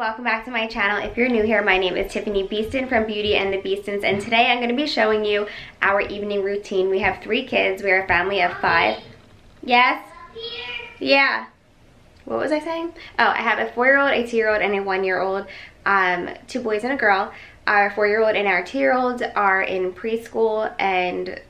welcome back to my channel. If you're new here, my name is Tiffani Beaston from Beauty and the Beastons, and today I'm going to be showing you our evening routine. We have 3 kids. We are a family of 5. Yes? Yeah. What was I saying? Oh, I have a 4-year-old, a 2-year-old, and a 1-year-old. 2 boys and a girl. Our 4-year-old and our 2-year-old are in preschool, and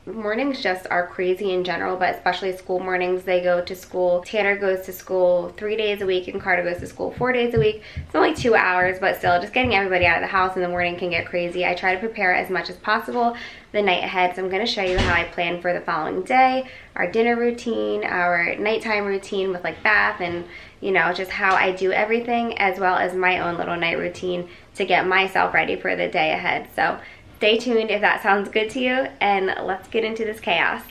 mornings just are crazy in general, but especially school mornings. They go to school. Tanner goes to school 3 days a week and Carter goes to school 4 days a week. It's only 2 hours, but still, just getting everybody out of the house in the morning can get crazy. I try to prepare as much as possible the night ahead, so I'm going to show you how I plan for the following day, our dinner routine, our nighttime routine with like bath and, you know, just how I do everything, as well as my own little night routine to get myself ready for the day ahead. So stay tuned if that sounds good to you, and let's get into this chaos.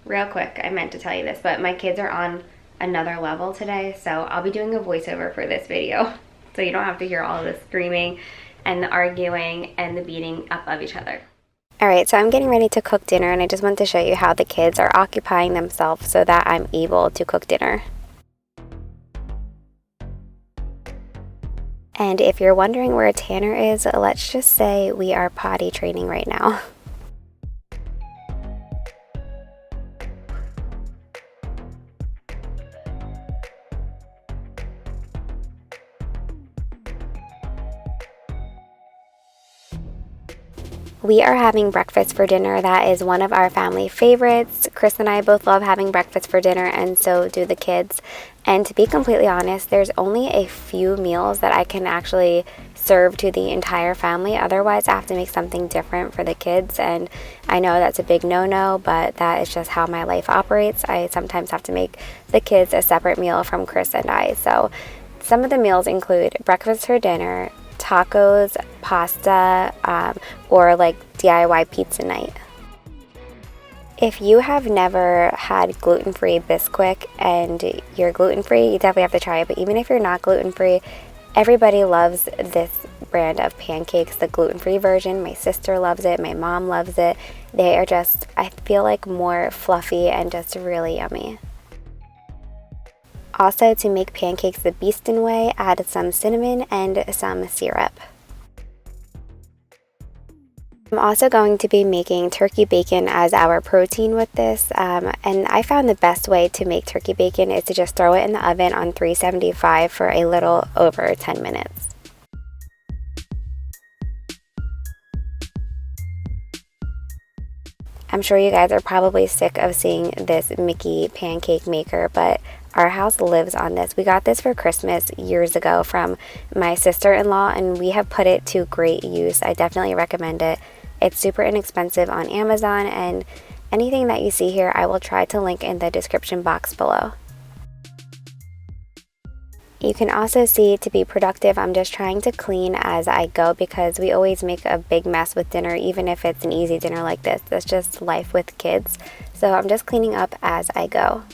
Real quick, I meant to tell you this, but my kids are on another level today, so I'll be doing a voiceover for this video, so you don't have to hear all of the screaming and the arguing and the beating up of each other. Alright, so I'm getting ready to cook dinner, and I just want to show you how the kids are occupying themselves so that I'm able to cook dinner. And if you're wondering where Tanner is, let's just say we are potty training right now. We are having breakfast for dinner. That is one of our family favorites. Chris and I both love having breakfast for dinner, and so do the kids. And to be completely honest, there's only a few meals that I can actually serve to the entire family. Otherwise, I have to make something different for the kids, and I know that's a big no-no, but that is just how my life operates. I sometimes have to make the kids a separate meal from Chris and I. So some of the meals include breakfast for dinner, tacos, pasta, or like DIY pizza night. If you have never had gluten-free Bisquick and you're gluten-free, you definitely have to try it. But even if you're not gluten-free, everybody loves this brand of pancakes, the gluten-free version. My sister loves it. My mom loves it. They are just, I feel like, more fluffy and just really yummy. Also, to make pancakes the Beaston way, add some cinnamon and some syrup. I'm also going to be making turkey bacon as our protein with this, and I found the best way to make turkey bacon is to just throw it in the oven on 375 for a little over 10 minutes. I'm sure you guys are probably sick of seeing this Mickey pancake maker, but our house lives on this. We got this for Christmas years ago from my sister-in-law, and we have put it to great use. I definitely recommend it. It's super inexpensive on Amazon, and anything that you see here I will try to link in the description box below. You can also see, to be productive, I'm just trying to clean as I go because we always make a big mess with dinner, even if it's an easy dinner like this. That's just life with kids. So I'm just cleaning up as I go.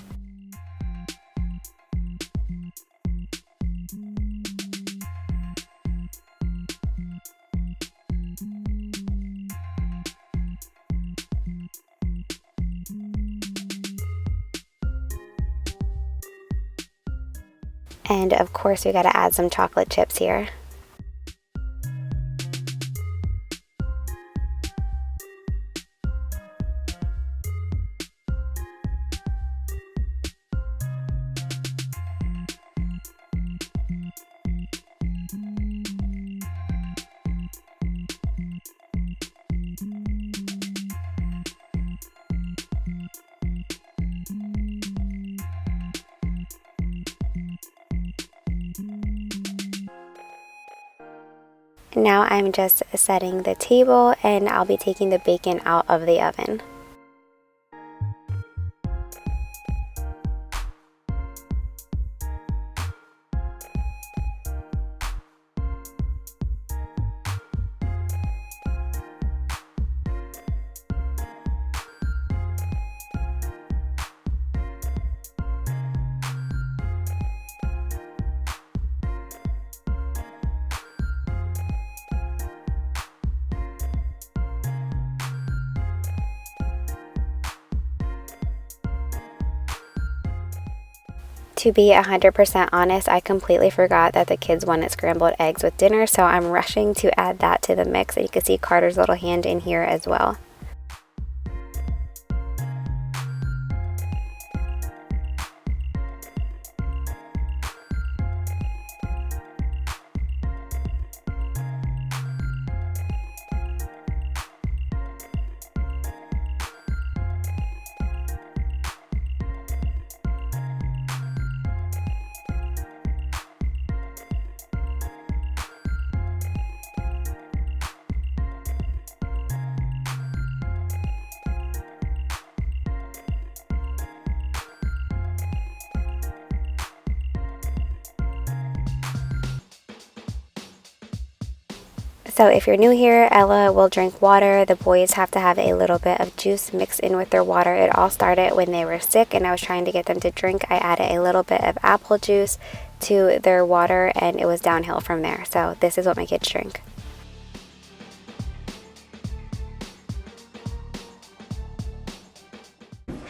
And of course, we gotta add some chocolate chips here. Now I'm just setting the table, and I'll be taking the bacon out of the oven. To be 100% honest, I completely forgot that the kids wanted scrambled eggs with dinner, so I'm rushing to add that to the mix. And you can see Carter's little hand in here as well. So if you're new here, Ella will drink water. The boys have to have a little bit of juice mixed in with their water. It all started when they were sick and I was trying to get them to drink. I added a little bit of apple juice to their water and it was downhill from there. So this is what my kids drink.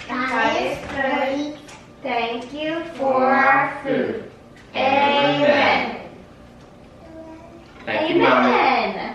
God is great. Thank you for our food. Amen. Thank you, Mommy. Amen.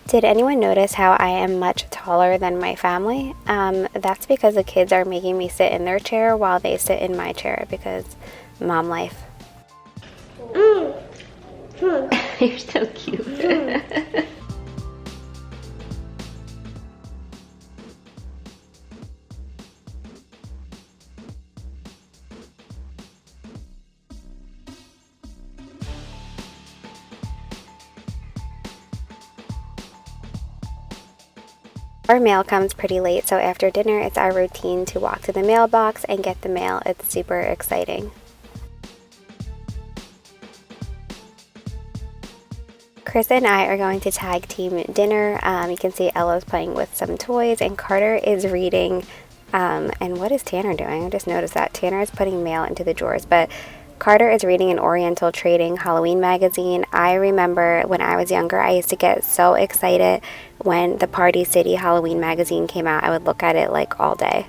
Did anyone notice how I am much taller than my family? That's because the kids are making me sit in their chair while they sit in my chair because mom life. You're so cute. Our mail comes pretty late, so after dinner it's our routine to walk to the mailbox and get the mail. It's super exciting. Chris and I are going to tag team dinner. You can see Ella's playing with some toys and Carter is reading. And what is Tanner doing? I just noticed that Tanner is putting mail into the drawers, but Carter is reading an Oriental Trading Halloween magazine. I remember when I was younger, I used to get so excited when the Party City Halloween magazine came out. I would look at it like all day.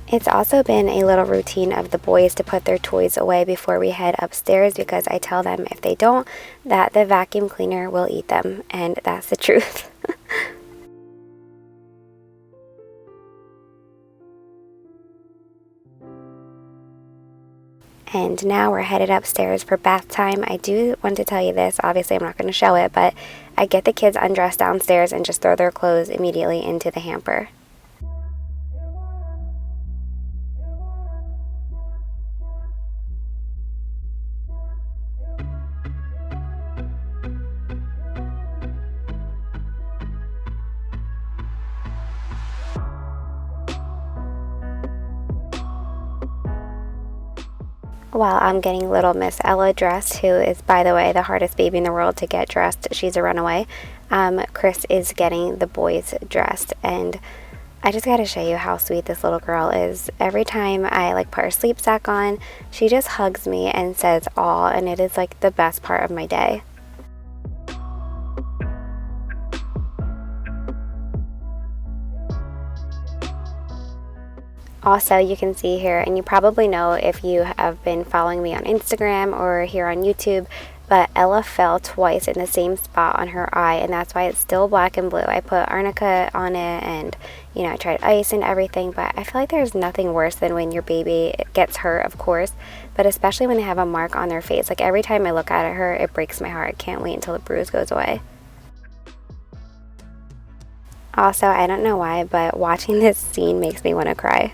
It's also been a little routine of the boys to put their toys away before we head upstairs because I tell them if they don't, that the vacuum cleaner will eat them, and that's the truth. And now we're headed upstairs for bath time. I do want to tell you this, obviously I'm not going to show it, but I get the kids undressed downstairs and just throw their clothes immediately into the hamper. While I'm getting little Miss Ella dressed, who is, by the way, the hardest baby in the world to get dressed. She's a runaway. Chris is getting the boys dressed, and I just gotta show you how sweet this little girl is. Every time I put her sleep sack on, she just hugs me and says "aw," and it is the best part of my day. Also, you can see here, and you probably know if you have been following me on Instagram or here on YouTube, but Ella fell twice in the same spot on her eye, and that's why it's still black and blue. I put arnica on it, and I tried ice and everything, but I feel like there's nothing worse than when your baby gets hurt, of course, but especially when they have a mark on their face. Like, every time I look at her, it breaks my heart. I can't wait until the bruise goes away. Also, I don't know why, but watching this scene makes me want to cry.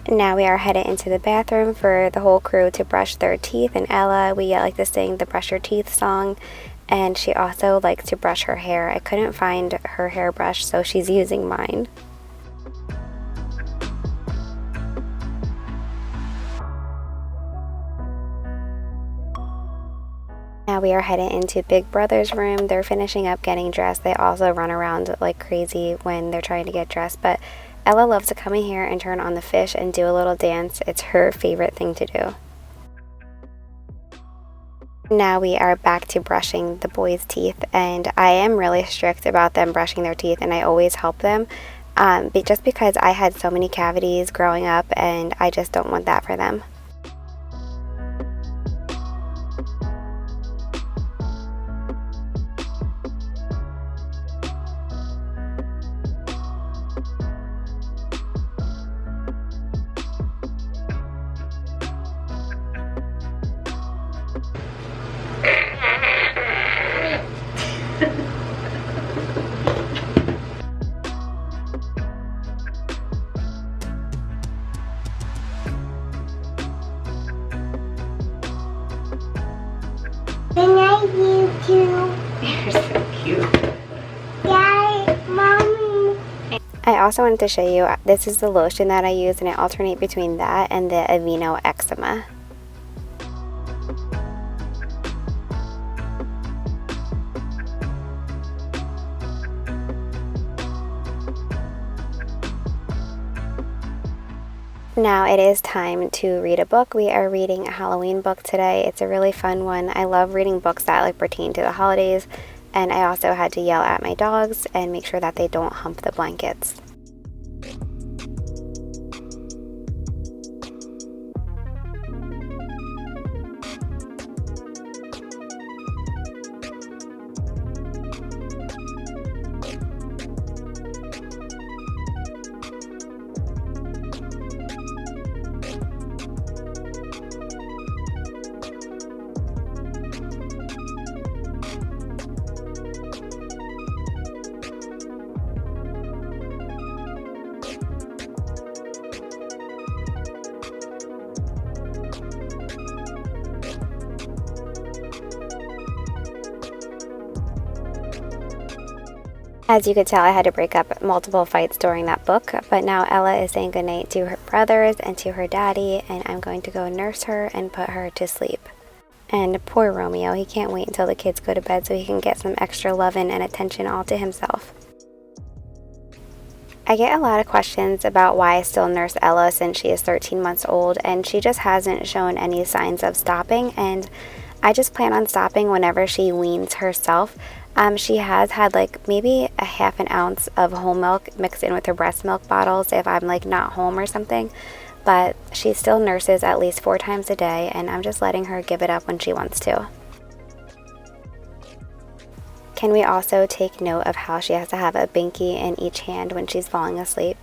Now we are headed into the bathroom for the whole crew to brush their teeth, and Ella, we like to sing the brush your teeth song, and she also likes to brush her hair. I couldn't find her hairbrush, so she's using mine. Now we are headed into Big Brother's room. They're finishing up getting dressed. They also run around like crazy when they're trying to get dressed, but Ella loves to come in here and turn on the fish and do a little dance. It's her favorite thing to do. Now we are back to brushing the boys' teeth, and I am really strict about them brushing their teeth, and I always help them just because I had so many cavities growing up, and I just don't want that for them. Can I use you? You're so cute. Yeah, Mommy. I also wanted to show you, this is the lotion that I use, and I alternate between that and the Aveeno Eczema. Now it is time to read a book. We are reading a Halloween book today. It's a really fun one. I love reading books that pertain to the holidays, and I also had to yell at my dogs and make sure that they don't hump the blankets. As you could tell, I had to break up multiple fights during that book, but now Ella is saying goodnight to her brothers and to her daddy, and I'm going to go nurse her and put her to sleep. And poor Romeo, he can't wait until the kids go to bed so he can get some extra loving and attention all to himself. I get a lot of questions about why I still nurse Ella since she is 13 months old, and she just hasn't shown any signs of stopping, and I just plan on stopping whenever she weans herself. She has had maybe a half an ounce of whole milk mixed in with her breast milk bottles if I'm not home or something, but she still nurses at least 4 times a day, and I'm just letting her give it up when she wants to. Can we also take note of how she has to have a binky in each hand when she's falling asleep?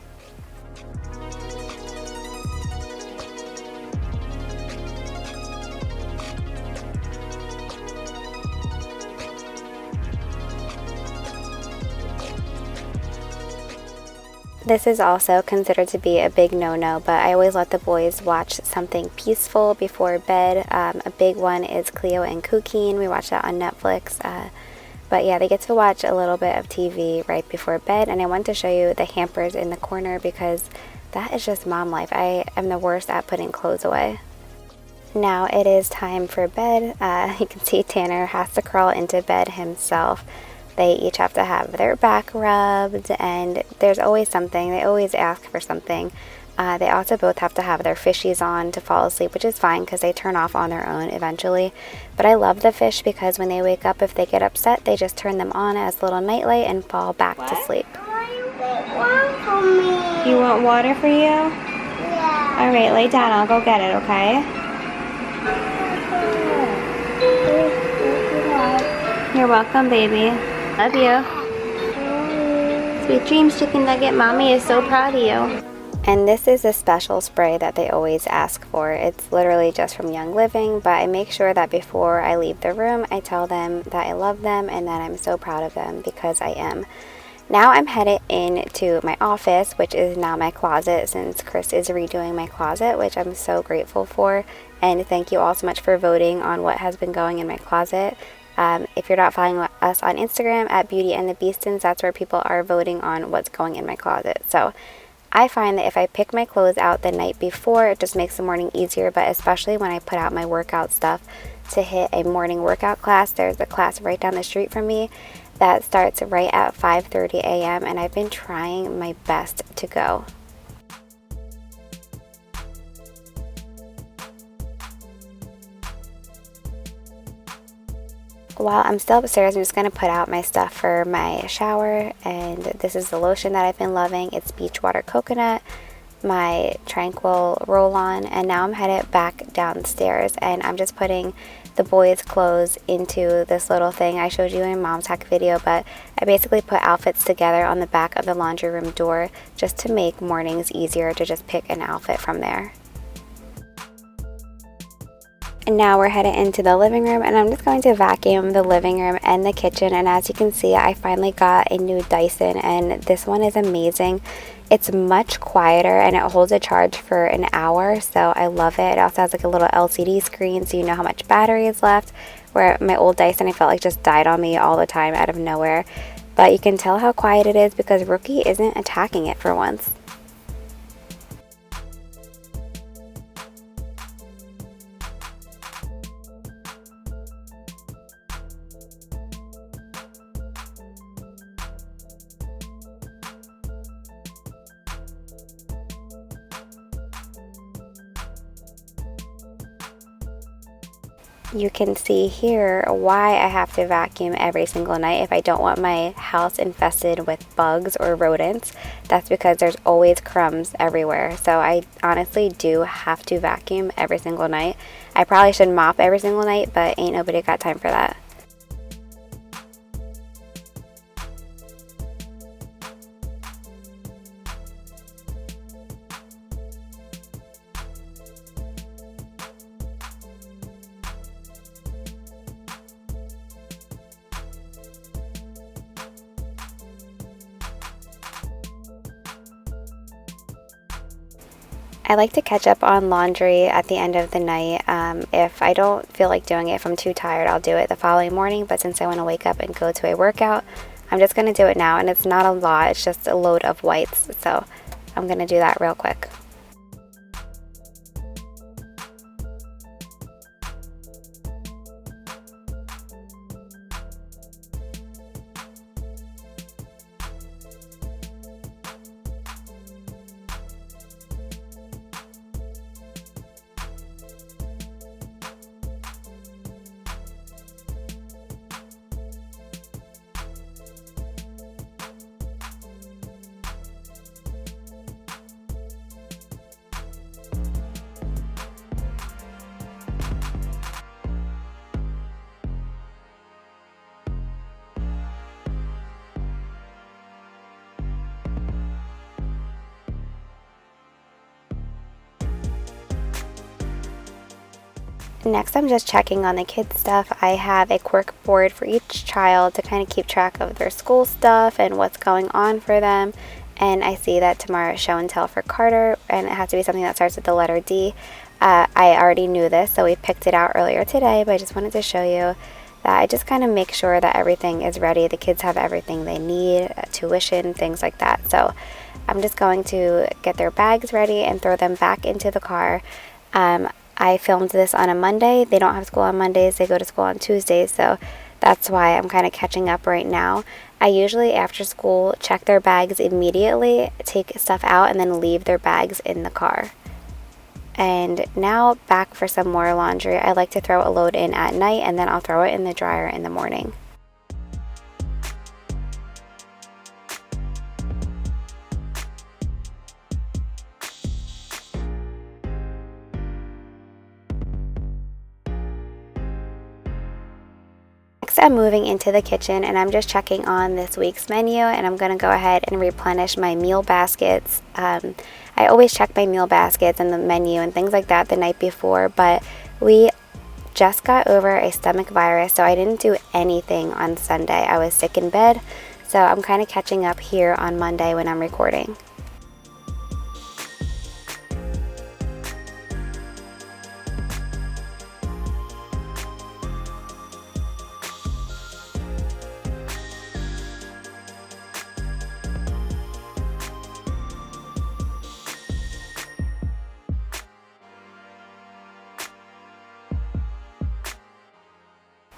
This is also considered to be a big no-no, but I always let the boys watch something peaceful before bed. A big one is Cleo and Cooking. We watch that on Netflix. But yeah, they get to watch a little bit of TV right before bed, and I want to show you the hampers in the corner because that is just mom life. I am the worst at putting clothes away. Now it is time for bed. You can see Tanner has to crawl into bed himself. They each have to have their back rubbed, and there's always something. They always ask for something. They also both have to have their fishies on to fall asleep, which is fine because they turn off on their own eventually. But I love the fish because when they wake up, if they get upset, they just turn them on as a little nightlight and fall back to sleep. Are you One for me. You want water for you? Yeah. All right, lay down. I'll go get it, okay? You're welcome, baby. Love you. Sweet dreams, chicken nugget. Mommy is so proud of you. And this is a special spray that they always ask for. It's literally just from Young Living, but I make sure that before I leave the room, I tell them that I love them and that I'm so proud of them, because I am. Now I'm headed into my office, which is now my closet, since Chris is redoing my closet, which I'm so grateful for. And thank you all so much for voting on what has been going in my closet. If you're not following us on Instagram at Beauty and the Beastons, that's where people are voting on what's going in my closet. So I find that if I pick my clothes out the night before, it just makes the morning easier, but especially when I put out my workout stuff to hit a morning workout class. There's a class right down the street from me that starts right at 5:30 a.m. and I've been trying my best to go. While I'm still upstairs, I'm just going to put out my stuff for my shower, and this is the lotion that I've been loving. It's Beachwater Coconut, my Tranquil roll-on, and now I'm headed back downstairs, and I'm just putting the boys' clothes into this little thing I showed you in Mom's Hack video, but I basically put outfits together on the back of the laundry room door just to make mornings easier to just pick an outfit from there. And now we're headed into the living room, and I'm just going to vacuum the living room and the kitchen. And as you can see, I finally got a new Dyson, and this one is amazing. It's much quieter and it holds a charge for an hour, so I love it. It also has like a little LCD screen so you know how much battery is left, where my old Dyson I felt like just died on me all the time out of nowhere. But you can tell how quiet it is because Rookie isn't attacking it for once. You can see here why I have to vacuum every single night if I don't want my house infested with bugs or rodents. That's because there's always crumbs everywhere. So I honestly do have to vacuum every single night. I probably should mop every single night, but ain't nobody got time for that. I like to catch up on laundry at the end of the night. If I don't feel like doing it, if I'm too tired, I'll do it the following morning. But since I want to wake up and go to a workout, I'm just going to do it now. And it's not a lot, it's just a load of whites. So I'm going to do that real quick. Next, I'm just checking on the kids' stuff. I have a quirk board for each child to kind of keep track of their school stuff and what's going on for them. And I see that tomorrow is show and tell for Carter, and it has to be something that starts with the letter D. I already knew this, so we picked it out earlier today, but I just wanted to show you that I just kind of make sure that everything is ready. The kids have everything they need, tuition, things like that. So I'm just going to get their bags ready and throw them back into the car. I filmed this on a Monday. They don't have school on Mondays. They go to school on Tuesdays, so that's why I'm kind of catching up right now. I usually, after school, check their bags immediately, take stuff out, and then leave their bags in the car. And now back for some more laundry. I like to throw a load in at night, and then I'll throw it in the dryer in the morning. Next, I'm moving into the kitchen and I'm just checking on this week's menu, and I'm going to go ahead and replenish my meal baskets. I always check my meal baskets and the menu and things like that the night before, but we just got over a stomach virus, so I didn't do anything on Sunday. I was sick in bed, so I'm kind of catching up here on Monday when I'm recording.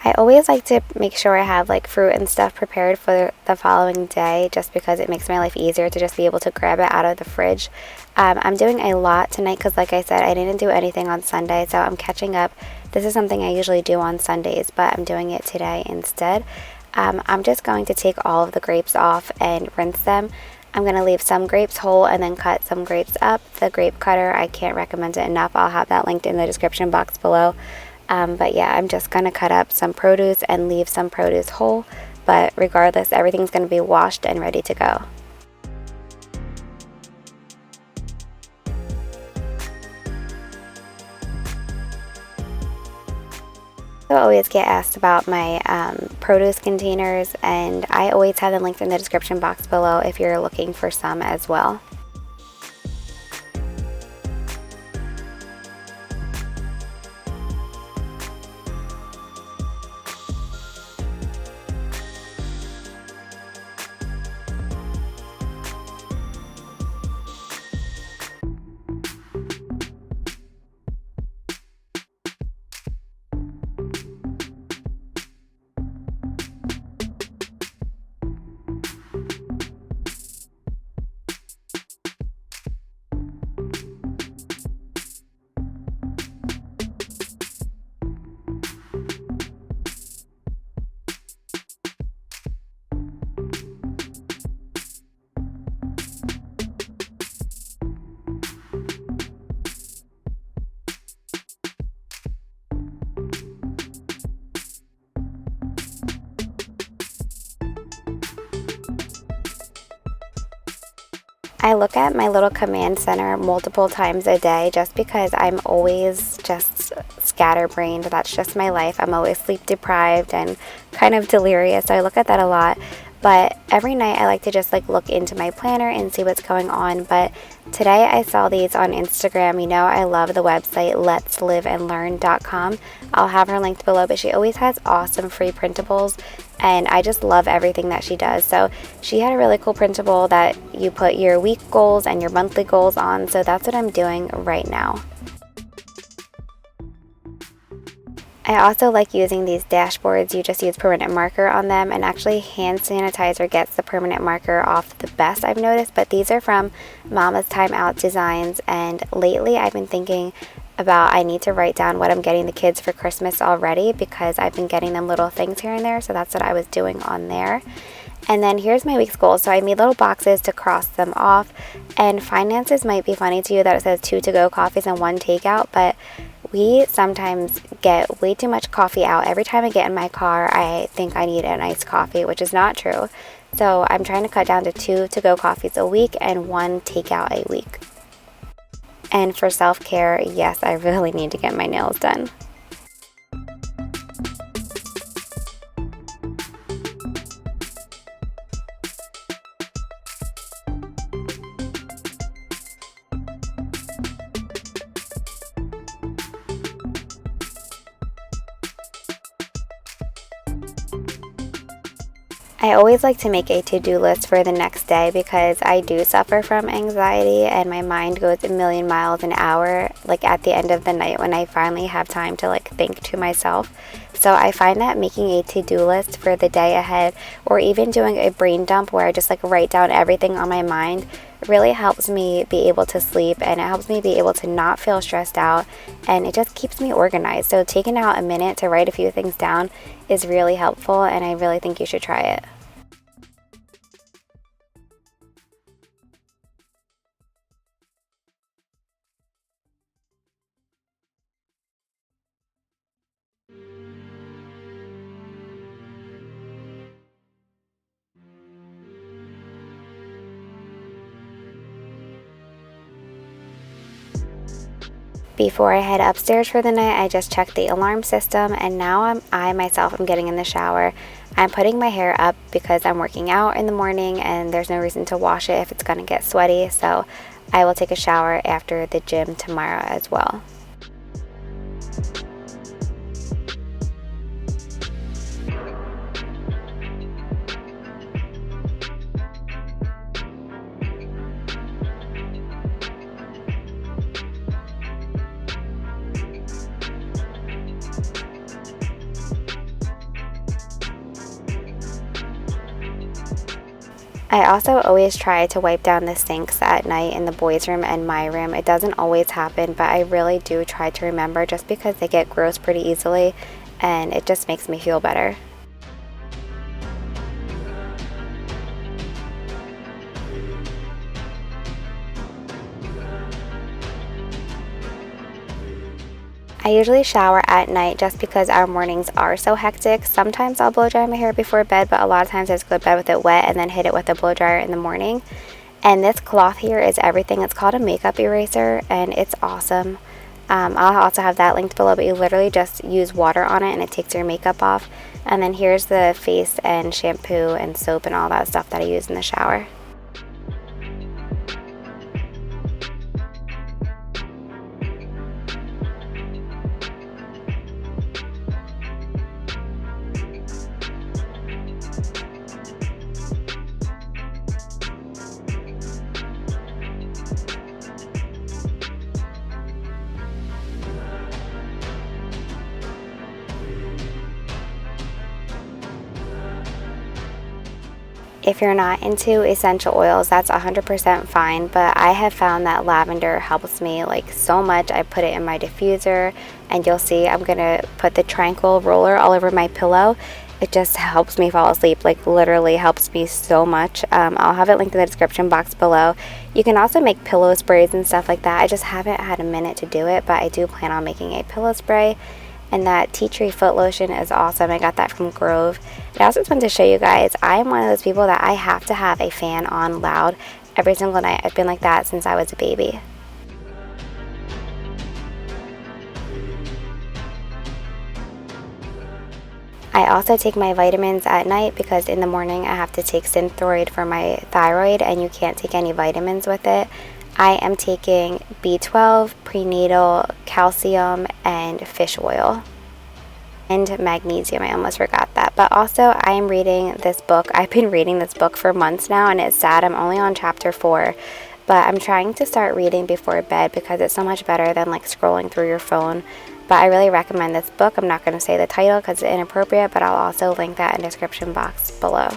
I always like to make sure I have like fruit and stuff prepared for the following day, just because it makes my life easier to just be able to grab it out of the fridge. I'm doing a lot tonight because, like I said, I didn't do anything on Sunday, so I'm catching up. This is something I usually do on Sundays, but I'm doing it today instead. I'm just going to take all of the grapes off and rinse them. I'm going to leave some grapes whole and then cut some grapes up. The grape cutter, I can't recommend it enough. I'll have that linked in the description box below. But yeah, I'm just going to cut up some produce and leave some produce whole. But regardless, everything's going to be washed and ready to go. I always get asked about my produce containers, and I always have them linked in the description box below if you're looking for some as well. I look at my little command center multiple times a day just because I'm always just scatterbrained. That's just my life. I'm always sleep deprived and kind of delirious, so I look at that a lot. But every night I like to just like look into my planner and see what's going on. But today I saw these on Instagram. You know, I love the website letsliveandlearn.com. I'll have her linked below, but she always has awesome free printables, and I just love everything that she does. So she had a really cool printable that you put your week goals and your monthly goals on, so that's what I'm doing right now. I also like using these dashboards. You just use permanent marker on them, and actually hand sanitizer gets the permanent marker off the best, I've noticed. But these are from Mama's Time Out Designs, and lately I've been thinking about I need to write down what I'm getting the kids for Christmas already, because I've been getting them little things here and there, so that's what I was doing on there. And then here's my week's goals. So I made little boxes to cross them off, and finances might be funny to you that it says 2 to-go coffees and 1 takeout, but we sometimes get way too much coffee out. Every time I get in my car, I think I need an iced coffee, which is not true. So I'm trying to cut down to 2 to-go coffees a week and 1 takeout a week. And for self-care, yes, I really need to get my nails done. I always like to make a to-do list for the next day because I do suffer from anxiety and my mind goes a million miles an hour, like at the end of the night when I finally have time to like think to myself. So I find that making a to-do list for the day ahead, or even doing a brain dump where I just like write down everything on my mind, really helps me be able to sleep, and it helps me be able to not feel stressed out, and it just keeps me organized. So taking out a minute to write a few things down is really helpful, and I really think you should try it. Before I head upstairs for the night, I just checked the alarm system, and now I myself am getting in the shower. I'm putting my hair up because I'm working out in the morning and there's no reason to wash it if it's going to get sweaty, so I will take a shower after the gym tomorrow as well. I also always try to wipe down the sinks at night in the boys' room and my room. It doesn't always happen, but I really do try to remember just because they get gross pretty easily and it just makes me feel better. I usually shower at night just because our mornings are so hectic. Sometimes I'll blow dry my hair before bed, but a lot of times I just go to bed with it wet and then hit it with a blow dryer in the morning. And this cloth here is everything. It's called a makeup eraser and it's awesome. I'll also have that linked below, but you literally just use water on it and it takes your makeup off. And then here's the face and shampoo and soap and all that stuff that I use in the shower. If you're not into essential oils, that's 100% fine, but I have found that lavender helps me like so much. I put it in my diffuser, and you'll see I'm gonna put the Tranquil roller all over my pillow. It just helps me fall asleep, like literally helps me so much. I'll have it linked in the description box below. You can also make pillow sprays and stuff like that. I just haven't had a minute to do it, but I do plan on making a pillow spray. And that tea tree foot lotion is awesome. I got that from Grove. I also just wanted to show you guys, I am one of those people that I have to have a fan on loud every single night. I've been like that since I was a baby. I also take my vitamins at night because in the morning I have to take Synthroid for my thyroid and you can't take any vitamins with it. I am taking B12, prenatal, calcium, and fish oil. And magnesium, I almost forgot that. But also, I am reading this book. I've been reading this book for months now, and it's sad. I'm only on chapter 4. But I'm trying to start reading before bed because it's so much better than like scrolling through your phone. But I really recommend this book. I'm not going to say the title because it's inappropriate, but I'll also link that in the description box below.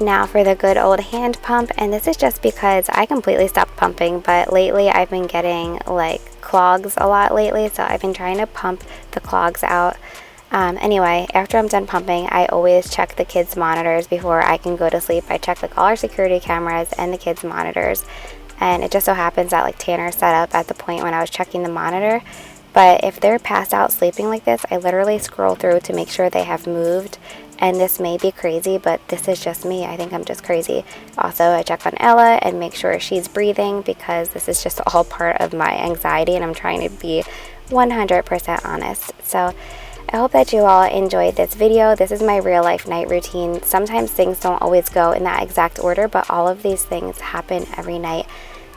Now for the good old hand pump, and this is just because I completely stopped pumping, but lately I've been getting like clogs a lot lately, so I've been trying to pump the clogs out. Anyway, after I'm done pumping, I always check the kids' monitors before I can go to sleep. I check like all our security cameras and the kids' monitors, and it just so happens that like Tanner set up at the point when I was checking the monitor. But if they're passed out sleeping like this, I literally scroll through to make sure they have moved. And this may be crazy, but this is just me. I think I'm just crazy. Also, I check on Ella and make sure she's breathing because this is just all part of my anxiety and I'm trying to be 100% honest. So I hope that you all enjoyed this video. This is my real life night routine. Sometimes things don't always go in that exact order, but all of these things happen every night.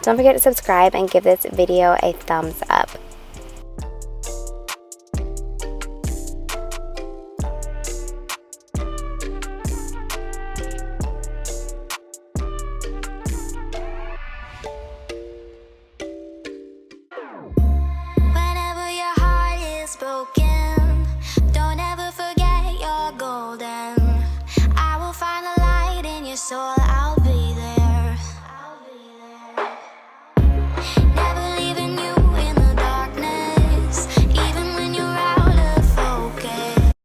Don't forget to subscribe and give this video a thumbs up. Broken, don't ever forget you're golden. I will find the light in your soul.